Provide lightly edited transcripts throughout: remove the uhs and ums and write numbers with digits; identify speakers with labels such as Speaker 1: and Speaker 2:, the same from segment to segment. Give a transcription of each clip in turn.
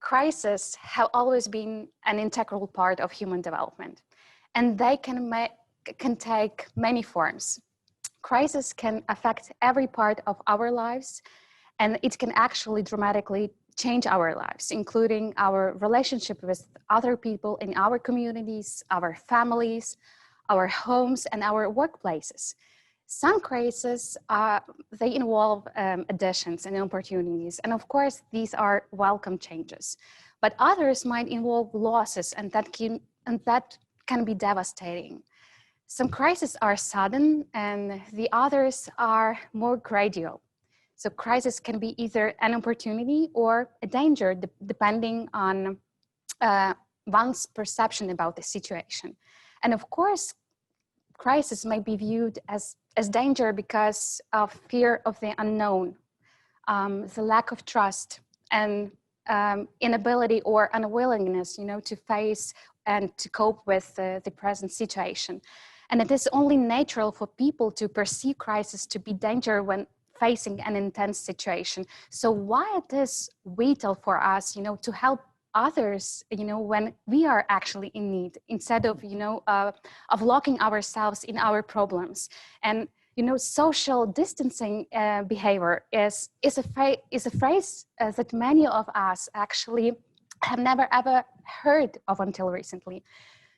Speaker 1: crises have always been an integral part of human development, and they can take many forms. Crisis can affect every part of our lives, and it can actually dramatically change our lives, including our relationship with other people in our communities, our families, our homes, and our workplaces. Some crises, they involve additions and opportunities, and of course, these are welcome changes. But others might involve losses, and that can be devastating. Some crises are sudden, and the others are more gradual. So crisis can be either an opportunity or a danger, depending on one's perception about the situation. And of course, crisis may be viewed as danger because of fear of the unknown, the lack of trust, and inability or unwillingness, to face and to cope with the present situation. And it is only natural for people to perceive crisis to be danger when facing an intense situation. So why it is vital for us, to help others, when we are actually in need, instead of, of locking ourselves in our problems. And, social distancing behavior is a phrase that many of us actually have never ever heard of until recently.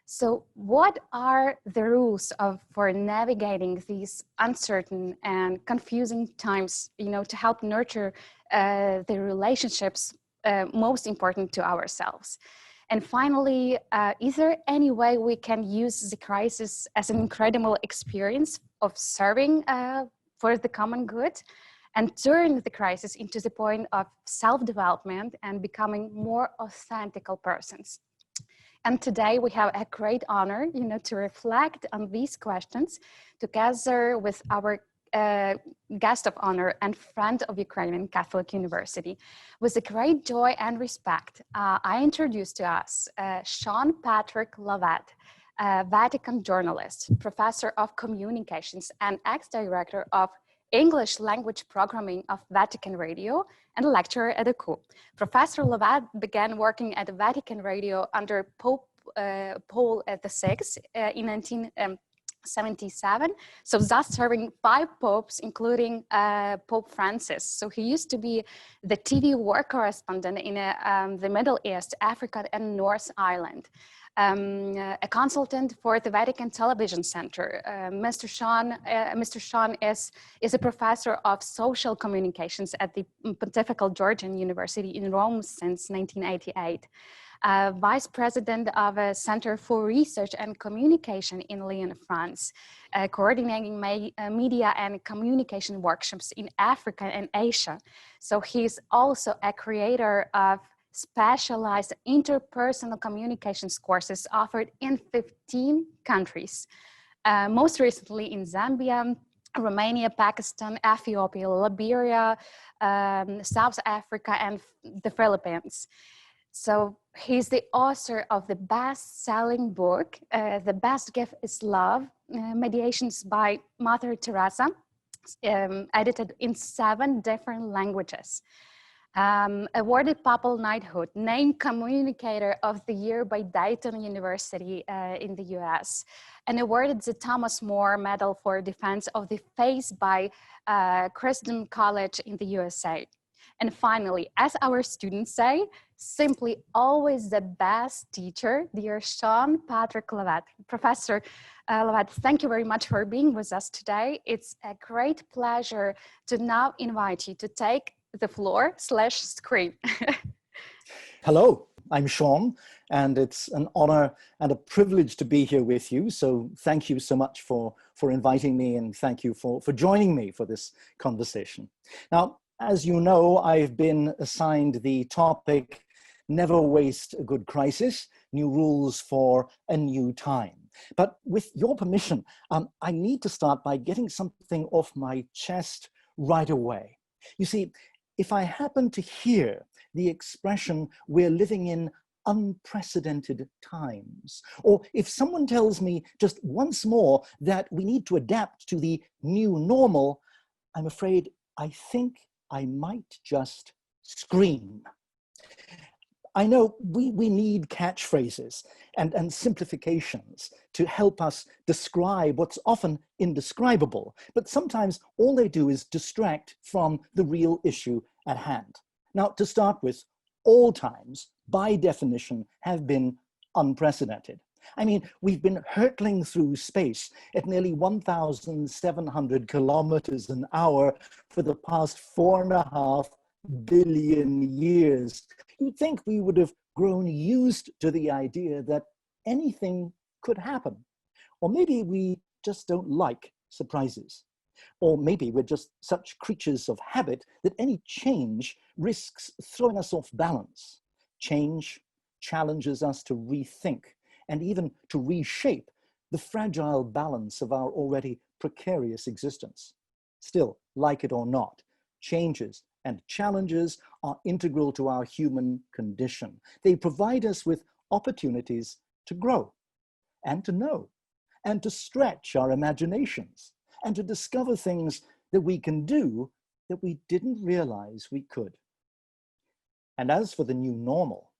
Speaker 1: So what are the rules for navigating these uncertain and confusing times, to help nurture the relationships most important to ourselves? And finally, is there any way we can use the crisis as an incredible experience of serving for the common good and turn the crisis into the point of self-development and becoming more authentic persons? And today we have a great honor, to reflect on these questions together with our guest of honor and friend of Ukrainian Catholic University. With a great joy and respect, I introduce to us Seàn-Patrick Lovett, a Vatican journalist, professor of communications, and ex-director of English language programming of Vatican Radio and lecturer at UKU. Professor Lovett began working at the Vatican Radio under Pope Paul VI in 1977, so thus serving 5 popes, including Pope Francis. So he used to be the TV war correspondent in the Middle East, Africa, and North Ireland. A consultant for the Vatican Television Center. Mr. Seàn is a professor of social communications at the Pontifical Georgian University in Rome since 1988. Vice President of a Center for Research and Communication in Lyon, France, coordinating media and communication workshops in Africa and Asia. So he's also a creator of specialized interpersonal communications courses offered in 15 countries, most recently in Zambia, Romania, Pakistan, Ethiopia, Liberia, South Africa, and the Philippines. So he's the author of the best-selling book, The Best Gift is Love, Meditations by Mother Teresa, edited in 7 different languages. Awarded Papal Knighthood, named Communicator of the Year by Dayton University in the US, and awarded the Thomas More Medal for Defense of the Faith by Christendom College in the USA. And finally, as our students say, simply always the best teacher, dear Seàn-Patrick Lovett. Professor Lovett, thank you very much for being with us today. It's a great pleasure to now invite you to take the floor/screen.
Speaker 2: Hello, I'm Sean, and it's an honor and a privilege to be here with you. So thank you so much for inviting me, and thank you for joining me for this conversation. Now, as you know, I've been assigned the topic, Never Waste a Good Crisis, New Rules for a New Time. But with your permission, I need to start by getting something off my chest right away. You see, if I happen to hear the expression, we're living in unprecedented times, or if someone tells me just once more that we need to adapt to the new normal, I'm afraid I think I might just scream. I know we need catchphrases and simplifications to help us describe what's often indescribable, but sometimes all they do is distract from the real issue at hand. Now, to start with, all times, by definition, have been unprecedented. I mean, we've been hurtling through space at nearly 1,700 kilometers an hour for the past 4.5 billion years. You'd think we would have grown used to the idea that anything could happen. Or maybe we just don't like surprises. Or maybe we're just such creatures of habit that any change risks throwing us off balance. Change challenges us to rethink and even to reshape the fragile balance of our already precarious existence. Still, like it or not, changes and challenges are integral to our human condition. They provide us with opportunities to grow and to know and to stretch our imaginations and to discover things that we can do that we didn't realize we could. And as for the new normal,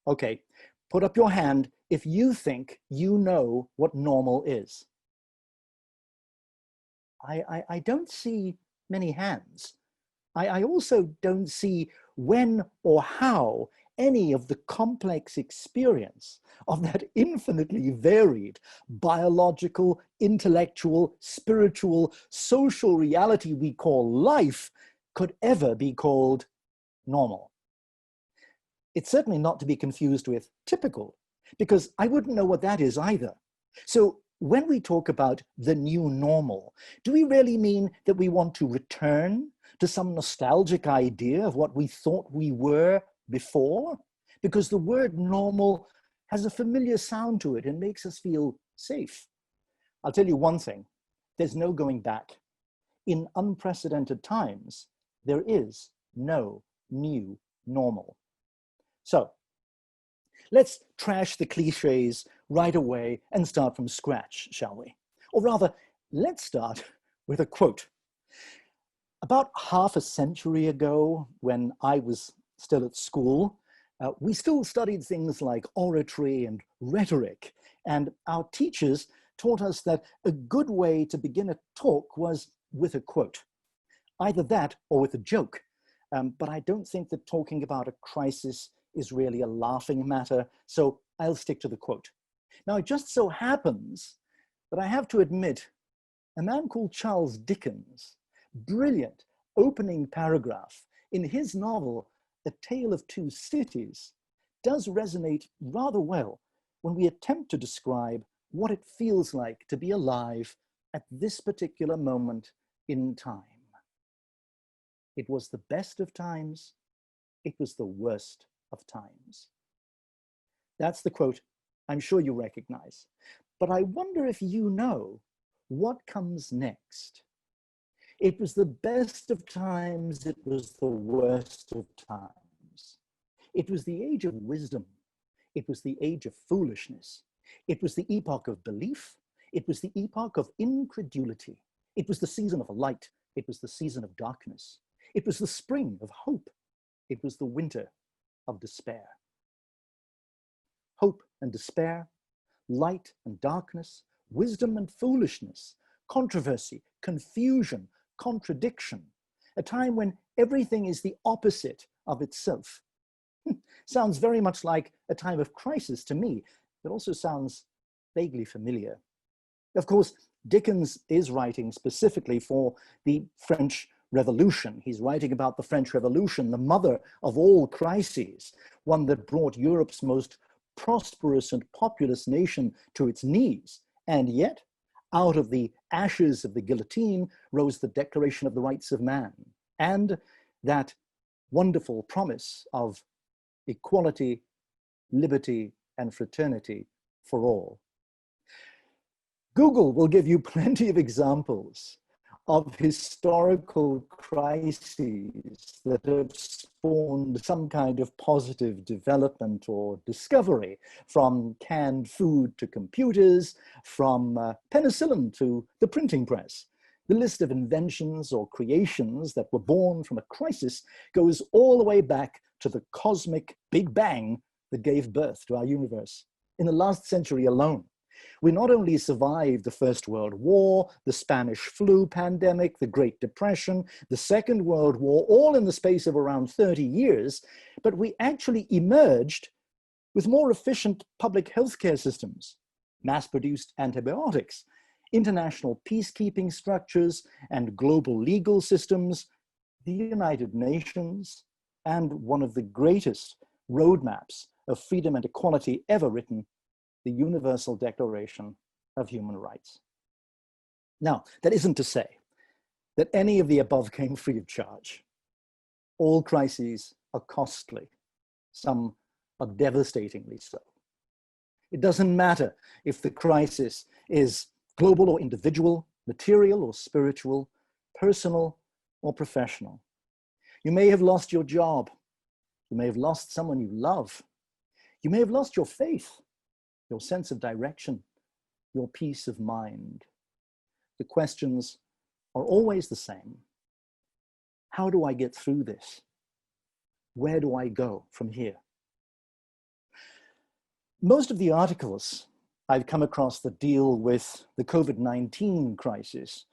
Speaker 2: okay, put up your hand if you think you know what normal is. I don't see many hands. I also don't see when or how any of the complex experience of that infinitely varied biological, intellectual, spiritual, social reality we call life could ever be called normal. It's certainly not to be confused with typical, because I wouldn't know what that is either. So when we talk about the new normal, do we really mean that we want to return to some nostalgic idea of what we thought we were before? Because the word normal has a familiar sound to it and makes us feel safe. I'll tell you one thing, there's no going back. In unprecedented times, there is no new normal. So let's trash the cliches right away and start from scratch, shall we? Or rather, let's start with a quote. About half a century ago, when I was still at school, we still studied things like oratory and rhetoric, and our teachers taught us that a good way to begin a talk was with a quote. Either that or with a joke, but I don't think that talking about a crisis is really a laughing matter, so I'll stick to the quote. Now, it just so happens that I have to admit, a man called Charles Dickens, brilliant opening paragraph in his novel, A Tale of Two Cities, does resonate rather well when we attempt to describe what it feels like to be alive at this particular moment in time. It was the best of times, it was the worst of times. That's the quote I'm sure you recognize. But I wonder if you know what comes next. It was the best of times, it was the worst of times. It was the age of wisdom. It was the age of foolishness. It was the epoch of belief. It was the epoch of incredulity. It was the season of light. It was the season of darkness. It was the spring of hope. It was the winter of despair. Hope and despair, light and darkness, wisdom and foolishness, controversy, confusion, contradiction, a time when everything is the opposite of itself. Sounds very much like a time of crisis to me. It also sounds vaguely familiar. Of course, Dickens is writing specifically for the French Revolution. He's writing about the French Revolution, the mother of all crises, one that brought Europe's most prosperous and populous nation to its knees. And yet, out of the ashes of the guillotine rose the Declaration of the Rights of Man and that wonderful promise of equality, liberty, and fraternity for all. Google will give you plenty of examples of historical crises that have spawned some kind of positive development or discovery, from canned food to computers, from penicillin to the printing press. The list of inventions or creations that were born from a crisis goes all the way back to the cosmic Big Bang that gave birth to our universe. In the last century alone, we not only survived the First World War, the Spanish flu pandemic, the Great Depression, the Second World War, all in the space of around 30 years, but we actually emerged with more efficient public healthcare systems, mass-produced antibiotics, international peacekeeping structures and global legal systems, the United Nations, and one of the greatest roadmaps of freedom and equality ever written, the Universal Declaration of Human Rights. Now, that isn't to say that any of the above came free of charge. All crises are costly. Some are devastatingly so. It doesn't matter if the crisis is global or individual, material or spiritual, personal or professional. You may have lost your job. You may have lost someone you love. You may have lost your faith, your sense of direction, your peace of mind. The questions are always the same. How do I get through this? Where do I go from here? Most of the articles I've come across that deal with the COVID-19 crisis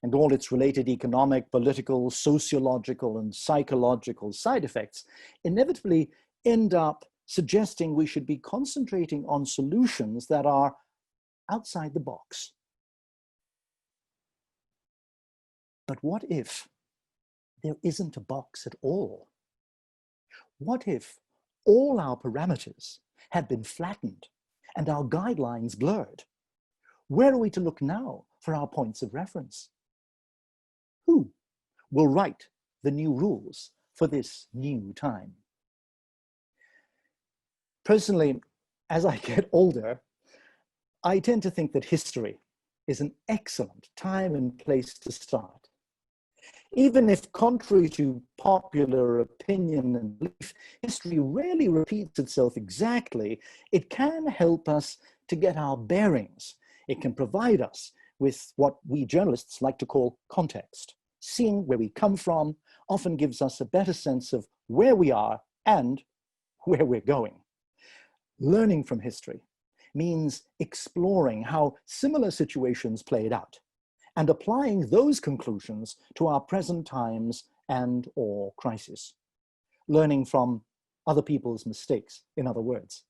Speaker 2: and all its related economic, political, sociological, and psychological side effects inevitably end up suggesting we should be concentrating on solutions that are outside the box. But what if there isn't a box at all? What if all our parameters had been flattened and our guidelines blurred? Where are we to look now for our points of reference? Who will write the new rules for this new time? Personally, as I get older, I tend to think that history is an excellent time and place to start. Even if, contrary to popular opinion and belief, history rarely repeats itself exactly, it can help us to get our bearings. It can provide us with what we journalists like to call context. Seeing where we come from often gives us a better sense of where we are and where we're going. Learning from history means exploring how similar situations played out and applying those conclusions to our present times and or crisis. Learning from other people's mistakes, in other words.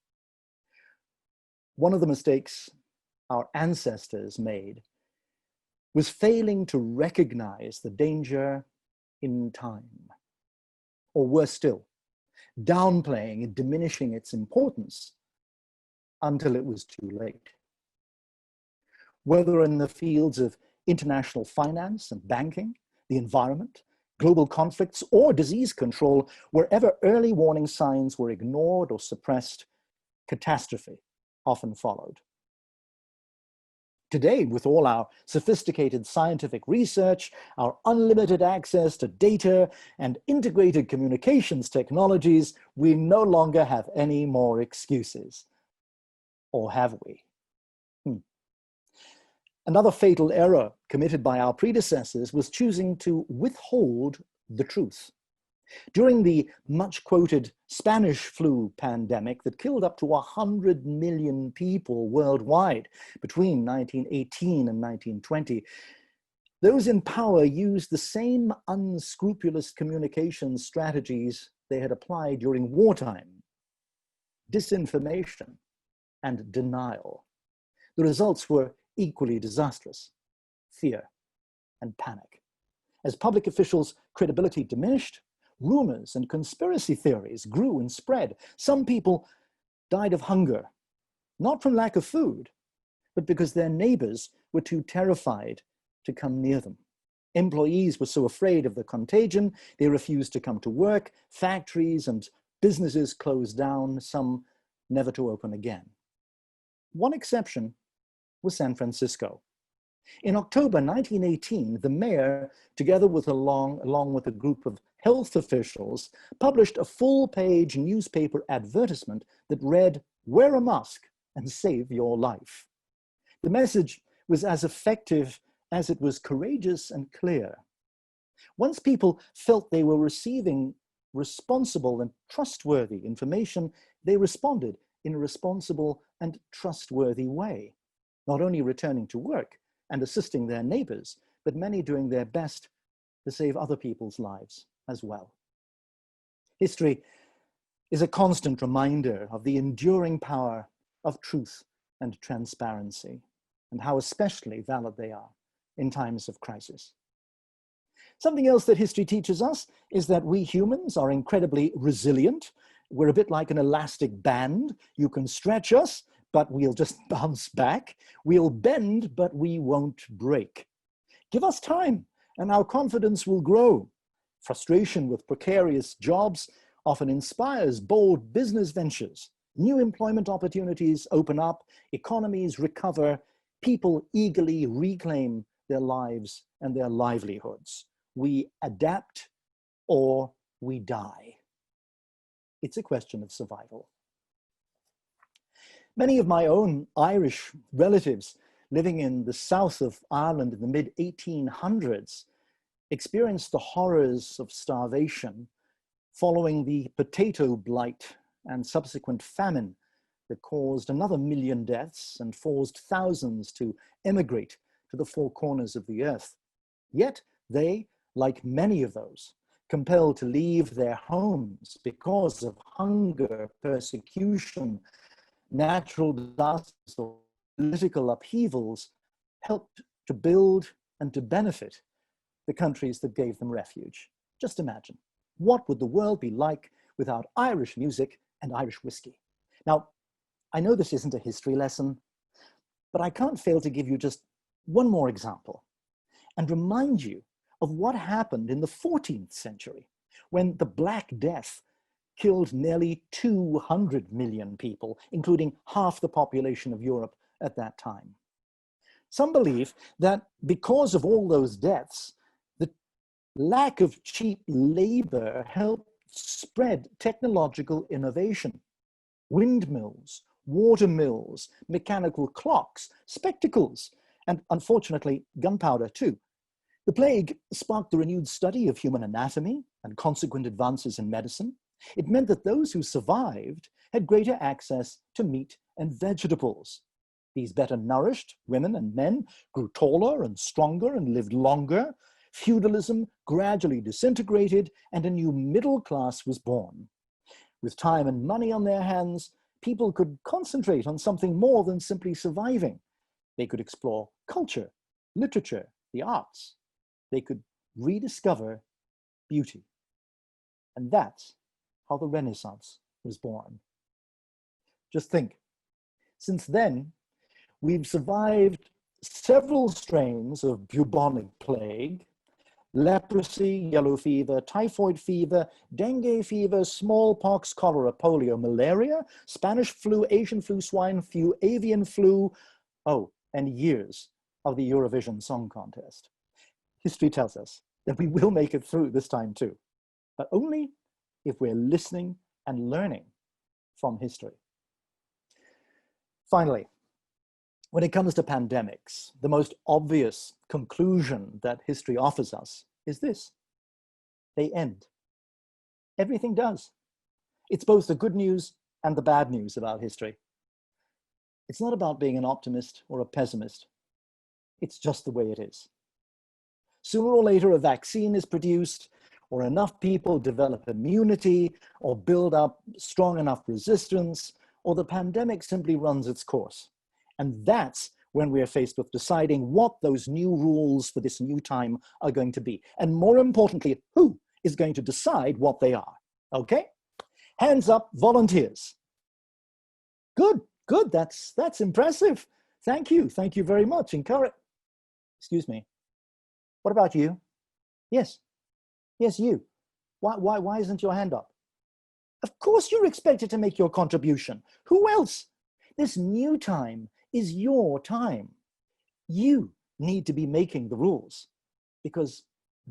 Speaker 2: One of the mistakes our ancestors made was failing to recognize the danger in time. Or worse still, downplaying and diminishing its importance until it was too late. Whether in the fields of international finance and banking, the environment, global conflicts, or disease control, wherever early warning signs were ignored or suppressed, catastrophe often followed. Today, with all our sophisticated scientific research, our unlimited access to data, and integrated communications technologies, we no longer have any more excuses. Or have we? Another fatal error committed by our predecessors was choosing to withhold the truth. During the much-quoted Spanish flu pandemic that killed up to 100 million people worldwide between 1918 and 1920, those in power used the same unscrupulous communication strategies they had applied during wartime: disinformation and denial. The results were equally disastrous: fear and panic. As public officials' credibility diminished, rumors and conspiracy theories grew and spread. Some people died of hunger, not from lack of food, but because their neighbors were too terrified to come near them. Employees were so afraid of the contagion, they refused to come to work. Factories and businesses closed down, some never to open again. One exception was San Francisco. In October 1918, the mayor, together with along with a group of health officials, published a full-page newspaper advertisement that read, "Wear a mask and save your life." The message was as effective as it was courageous and clear. Once people felt they were receiving responsible and trustworthy information, they responded in a responsible and trustworthy way, not only returning to work and assisting their neighbors, but many doing their best to save other people's lives as well. History is a constant reminder of the enduring power of truth and transparency, and how especially valid they are in times of crisis. Something else that history teaches us is that we humans are incredibly resilient. We're a bit like an elastic band. You can stretch us, but we'll just bounce back. We'll bend, but we won't break. Give us time, and our confidence will grow. Frustration with precarious jobs often inspires bold business ventures. New employment opportunities open up, economies recover, people eagerly reclaim their lives and their livelihoods. We adapt or we die. It's a question of survival. Many of my own Irish relatives living in the south of Ireland in the mid-1800s experienced the horrors of starvation following the potato blight and subsequent famine that caused another 1 million deaths and forced thousands to emigrate to the four corners of the earth. Yet they, like many of those, compelled to leave their homes because of hunger, persecution, natural disasters, or political upheavals, helped to build and to benefit the countries that gave them refuge. Just imagine, what would the world be like without Irish music and Irish whiskey? Now, I know this isn't a history lesson, but I can't fail to give you just one more example and remind you of what happened in the 14th century when the Black Death killed nearly 200 million people, including half the population of Europe at that time. Some believe that because of all those deaths, the lack of cheap labor helped spread technological innovation. Windmills, water mills, mechanical clocks, spectacles, and unfortunately, gunpowder too. The plague sparked the renewed study of human anatomy and consequent advances in medicine. It meant that those who survived had greater access to meat and vegetables. These better nourished women and men grew taller and stronger and lived longer. Feudalism gradually disintegrated and a new middle class was born. With time and money on their hands, people could concentrate on something more than simply surviving. They could explore culture, literature, the arts. They could rediscover beauty. And that's how the Renaissance was born. Just think, since then, we've survived several strains of bubonic plague, leprosy, yellow fever, typhoid fever, dengue fever, smallpox, cholera, polio, malaria, Spanish flu, Asian flu, swine flu, avian flu, and years of the Eurovision Song Contest. History tells us that we will make it through this time too, but only if we're listening and learning from history. Finally, when it comes to pandemics, the most obvious conclusion that history offers us is this: they end. Everything does. It's both the good news and the bad news about history. It's not about being an optimist or a pessimist. It's just the way it is. Sooner or later, a vaccine is produced, or enough people develop immunity, or build up strong enough resistance, or the pandemic simply runs its course. And that's when we are faced with deciding what those new rules for this new time are going to be. And more importantly, who is going to decide what they are. Okay? Hands up, volunteers. Good, good, that's impressive. Thank you very much. Excuse me. What about you? Yes, you. Why isn't your hand up? Of course you're expected to make your contribution. Who else? This new time is your time. You need to be making the rules, because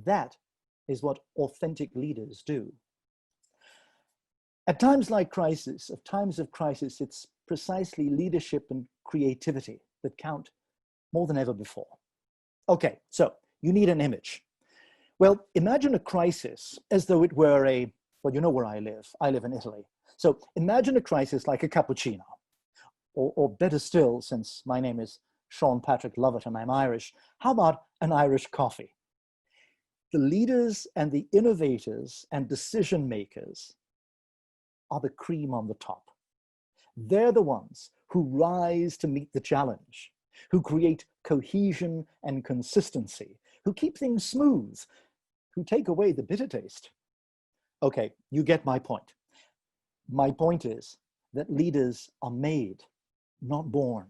Speaker 2: that is what authentic leaders do. At times of crisis, it's precisely leadership and creativity that count more than ever before. Okay, so you need an image. Well, imagine a crisis as though it were a Well, you know where I live. I live in Italy. So imagine a crisis like a cappuccino, or better still, since my name is Seàn-Patrick Lovett and I'm Irish, how about an Irish coffee? The leaders and the innovators and decision makers are the cream on the top. They're the ones who rise to meet the challenge, who create cohesion and consistency, who keep things smooth, who take away the bitter taste. Okay, you get my point. My point is that leaders are made, not born.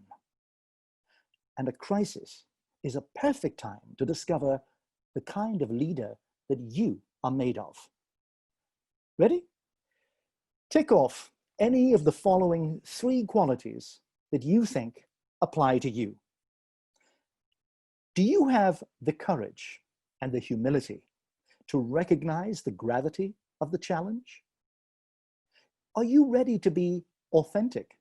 Speaker 2: And a crisis is a perfect time to discover the kind of leader that you are made of. Ready? Tick off any of the following 3 qualities that you think apply to you. Do you have the courage and the humility to recognize the gravity of the challenge? Are you ready to be authentic,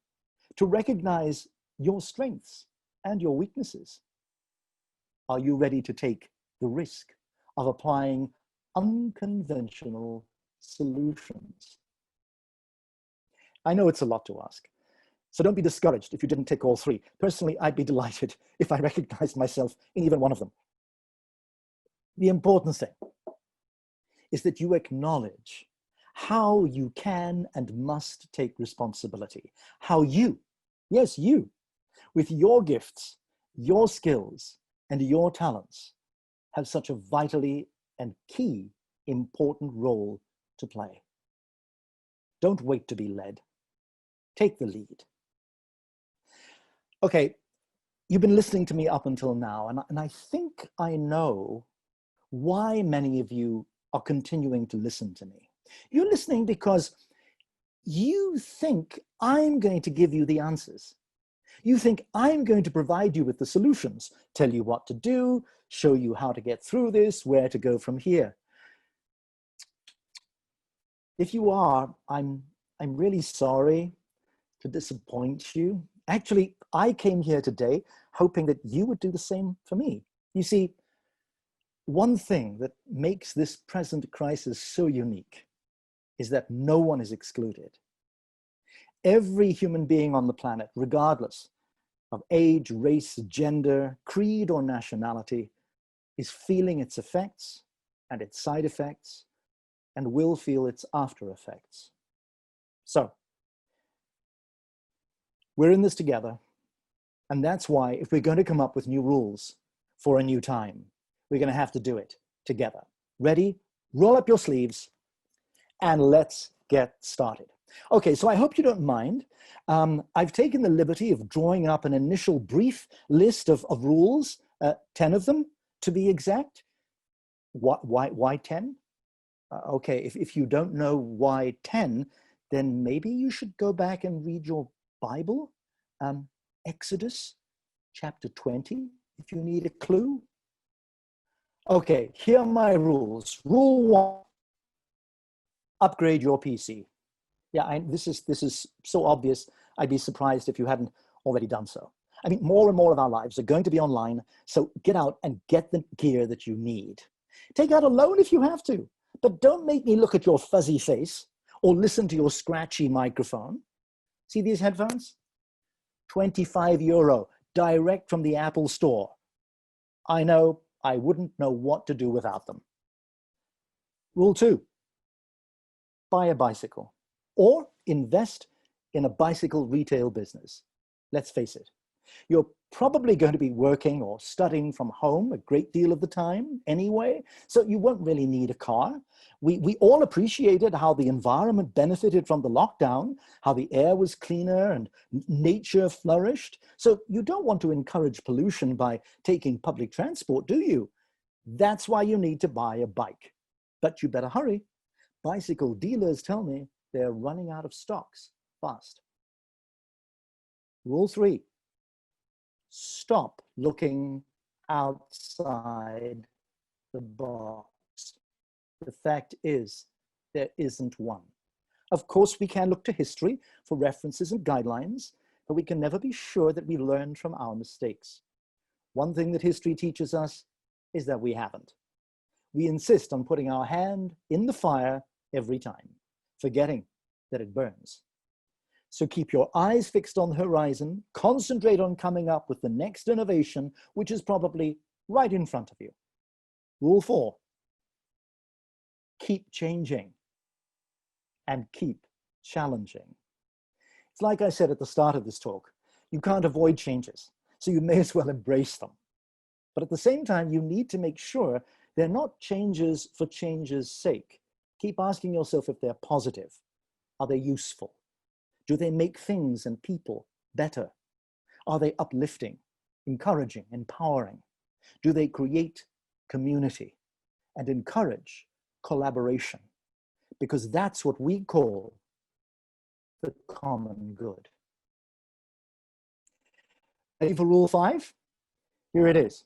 Speaker 2: to recognize your strengths and your weaknesses? Are you ready to take the risk of applying unconventional solutions? I know it's a lot to ask, so don't be discouraged if you didn't tick all 3. Personally, I'd be delighted if I recognized myself in even one of them. The important thing is that you acknowledge how you can and must take responsibility, how you, yes, you, with your gifts, your skills, and your talents, have such a vitally and key important role to play. Don't wait to be led. Take the lead. Okay, you've been listening to me up until now, and I think I know why many of you are continuing to listen to me. You're listening because you think I'm going to give you the answers. You think I'm going to provide you with the solutions, tell you what to do, show you how to get through this, where to go from here. If you are, I'm really sorry to disappoint you. Actually, I came here today hoping that you would do the same for me. You see, one thing that makes this present crisis so unique is that no one is excluded. Every human being on the planet, regardless of age, race, gender, creed, or nationality, is feeling its effects and its side effects, and will feel its after effects. So, we're in this together, and that's why if we're going to come up with new rules for a new time, we're going to have to do it together. Ready? Roll up your sleeves, and let's get started. Okay, so I hope you don't mind. I've taken the liberty of drawing up an initial brief list of rules, 10 of them to be exact. Why 10? Okay, if you don't know why 10, then maybe you should go back and read your Bible, Exodus chapter 20, if you need a clue. Okay, here are my rules. Rule 1, upgrade your PC. Yeah, this is so obvious, I'd be surprised if you hadn't already done so. I mean, more and more of our lives are going to be online, so get out and get the gear that you need. Take out a loan if you have to, but don't make me look at your fuzzy face or listen to your scratchy microphone. See these headphones? €25, direct from the Apple Store. I know, I wouldn't know what to do without them. Rule 2, buy a bicycle or invest in a bicycle retail business. Let's face it, you're probably going to be working or studying from home a great deal of the time anyway, so you won't really need a car. We all appreciated how the environment benefited from the lockdown, how the air was cleaner and nature flourished. So you don't want to encourage pollution by taking public transport, do you? That's why you need to buy a bike. But you better hurry. Bicycle dealers tell me they're running out of stocks fast. Rule 3, stop looking outside the box. The fact is, there isn't one. Of course, we can look to history for references and guidelines, but we can never be sure that we learned from our mistakes. One thing that history teaches us is that we haven't. We insist on putting our hand in the fire every time. forgetting that it burns. So keep your eyes fixed on the horizon, concentrate on coming up with the next innovation, which is probably right in front of you. Rule 4, keep changing and keep challenging. It's like I said at the start of this talk, you can't avoid changes, so you may as well embrace them. But at the same time, you need to make sure they're not changes for change's sake. Keep asking yourself if they're positive. Are they useful? Do they make things and people better? Are they uplifting, encouraging, empowering? Do they create community and encourage collaboration? Because that's what we call the common good. Ready for rule 5? Here it is.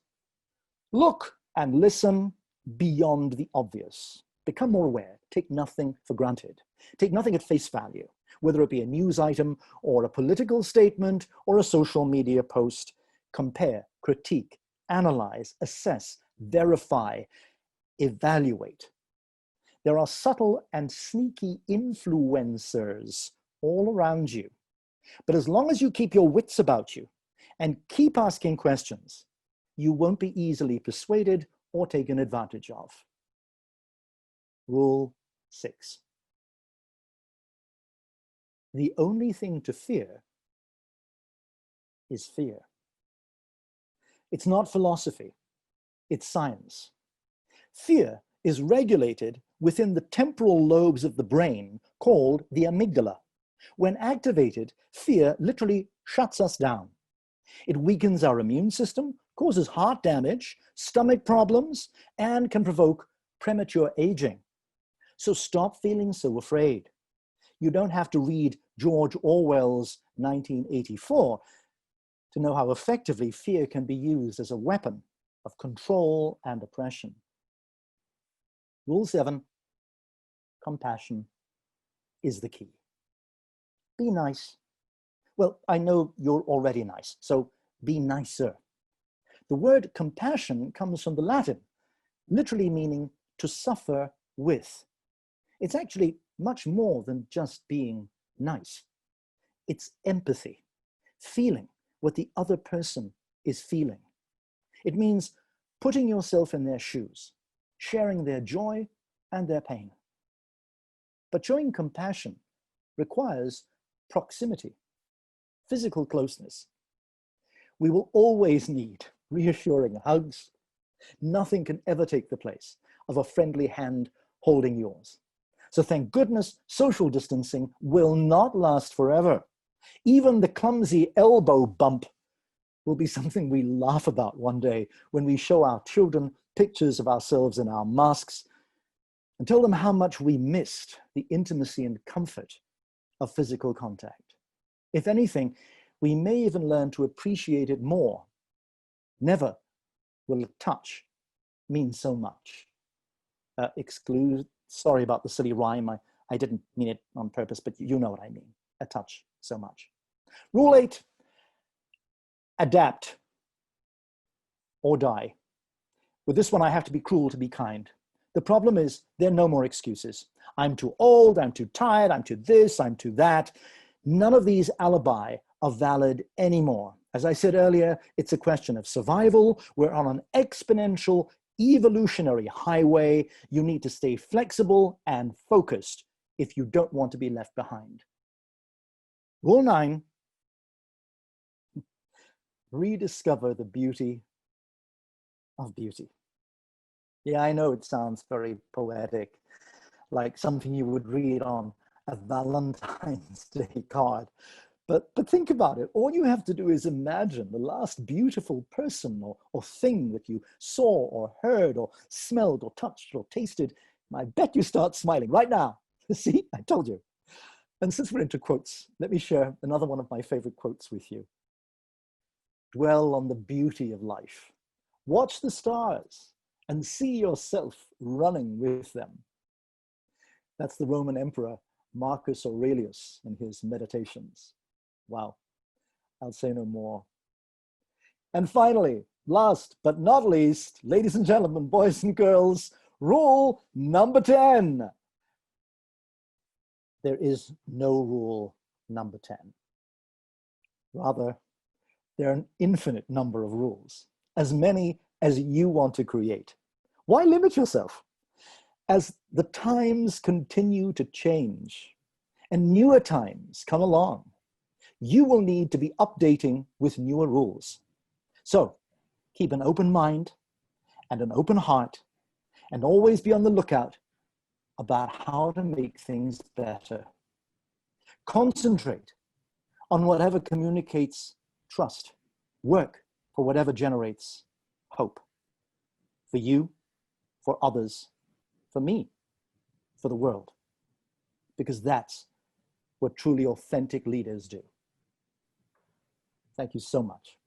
Speaker 2: Look and listen beyond the obvious. Become more aware. Take nothing for granted. Take nothing at face value, whether it be a news item or a political statement or a social media post. Compare, critique, analyze, assess, verify, evaluate. There are subtle and sneaky influencers all around you. But as long as you keep your wits about you and keep asking questions, you won't be easily persuaded or taken advantage of. Rule 6. The only thing to fear is fear. It's not philosophy, it's science. Fear is regulated within the temporal lobes of the brain called the amygdala. When activated, fear literally shuts us down. It weakens our immune system, causes heart damage, stomach problems, and can provoke premature aging. So stop feeling so afraid. You don't have to read George Orwell's 1984 to know how effectively fear can be used as a weapon of control and oppression. Rule 7, compassion is the key. Be nice. Well, I know you're already nice, so be nicer. The word compassion comes from the Latin, literally meaning to suffer with. It's actually much more than just being nice. It's empathy, feeling what the other person is feeling. It means putting yourself in their shoes, sharing their joy and their pain. But showing compassion requires proximity, physical closeness. We will always need reassuring hugs. Nothing can ever take the place of a friendly hand holding yours. So thank goodness social distancing will not last forever. Even the clumsy elbow bump will be something we laugh about one day when we show our children pictures of ourselves in our masks and tell them how much we missed the intimacy and comfort of physical contact. If anything, we may even learn to appreciate it more. Never will a touch mean so much. Sorry about the silly rhyme. I didn't mean it on purpose, but you know what I mean. A touch so much. Rule 8, adapt or die. With this one, I have to be cruel to be kind. The problem is there are no more excuses. I'm too old, I'm too tired, I'm too this, I'm too that. None of these alibi are valid anymore. As I said earlier, it's a question of survival. We're on an exponential evolutionary highway. You need to stay flexible and focused if you don't want to be left behind. Rule 9, rediscover the beauty of beauty. Yeah, I know it sounds very poetic, like something you would read on a Valentine's Day card. But think about it. All you have to do is imagine the last beautiful person or thing that you saw or heard or smelled or touched or tasted. And I bet you start smiling right now. See, I told you. And since we're into quotes, let me share another one of my favorite quotes with you. Dwell on the beauty of life. Watch the stars and see yourself running with them. That's the Roman Emperor Marcus Aurelius in his Meditations. Wow, I'll say no more. And finally, last but not least, ladies and gentlemen, boys and girls, rule number 10. there is no rule number 10. Rather, there are an infinite number of rules, as many as you want to create. Why limit yourself? As the times continue to change and newer times come along, you will need to be updating with newer rules. So keep an open mind and an open heart, and always be on the lookout about how to make things better. Concentrate on whatever communicates trust. Work for whatever generates hope. For you, for others, for me, for the world. Because that's what truly authentic leaders do. Thank you so much.